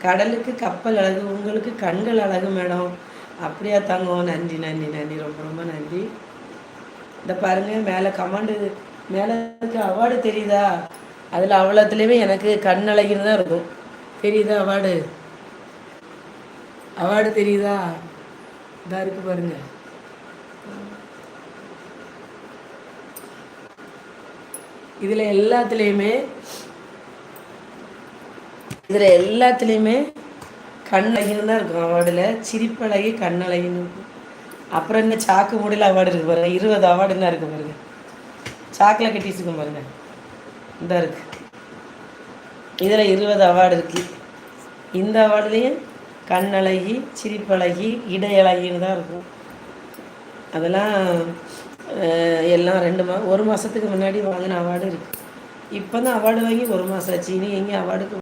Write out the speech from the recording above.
கடலுக்கு கப்பல் அழகு, உங்களுக்கு கண்கள் அழகு மேடம். அப்படியா தங்கம்? நன்றி நன்றி நன்றி, ரொம்ப ரொம்ப நன்றி. இந்த பாருங்கள் மேலே கமாண்டு மேலே இருக்க அவார்டு தெரியுதா? அதில் அவ்வளோத்துலேயுமே எனக்கு கண் அழகின்னு தான் இருக்கும். தெரியுதா அவார்டு? அவார்டு தெரியுதா? இதாக இருக்கு பாருங்க. இதில் எல்லாத்துலேயுமே கண்ணழகின்னு தான் இருக்கும். அவார்டில் சிரிப்பழகி கண்ணழகின்னு இருக்கும். அப்புறம் என்ன சாக்கு மூடையில் அவார்டு இருக்குது பாருங்கள். 20 அவார்டு என்ன இருக்குது பாருங்கள். சாக்கில் கட்டி வச்சுக்கோங்க பாருங்கள். இந்த இருக்குது. இதில் 20 அவார்டு இருக்குது. இந்த அவார்டுலேயும் கண்ணழகி, சிரிப்பழகி, இடையழகின்னு தான் இருக்கும். அதெல்லாம் எல்லாம் 1 மாதத்துக்கு முன்னாடி வாங்கின அவார்டு இருக்குது. இப்போ தான் அவார்டு வாங்கி 1 மாதம் ஆச்சு. இனி எங்கே அவார்டுக்கு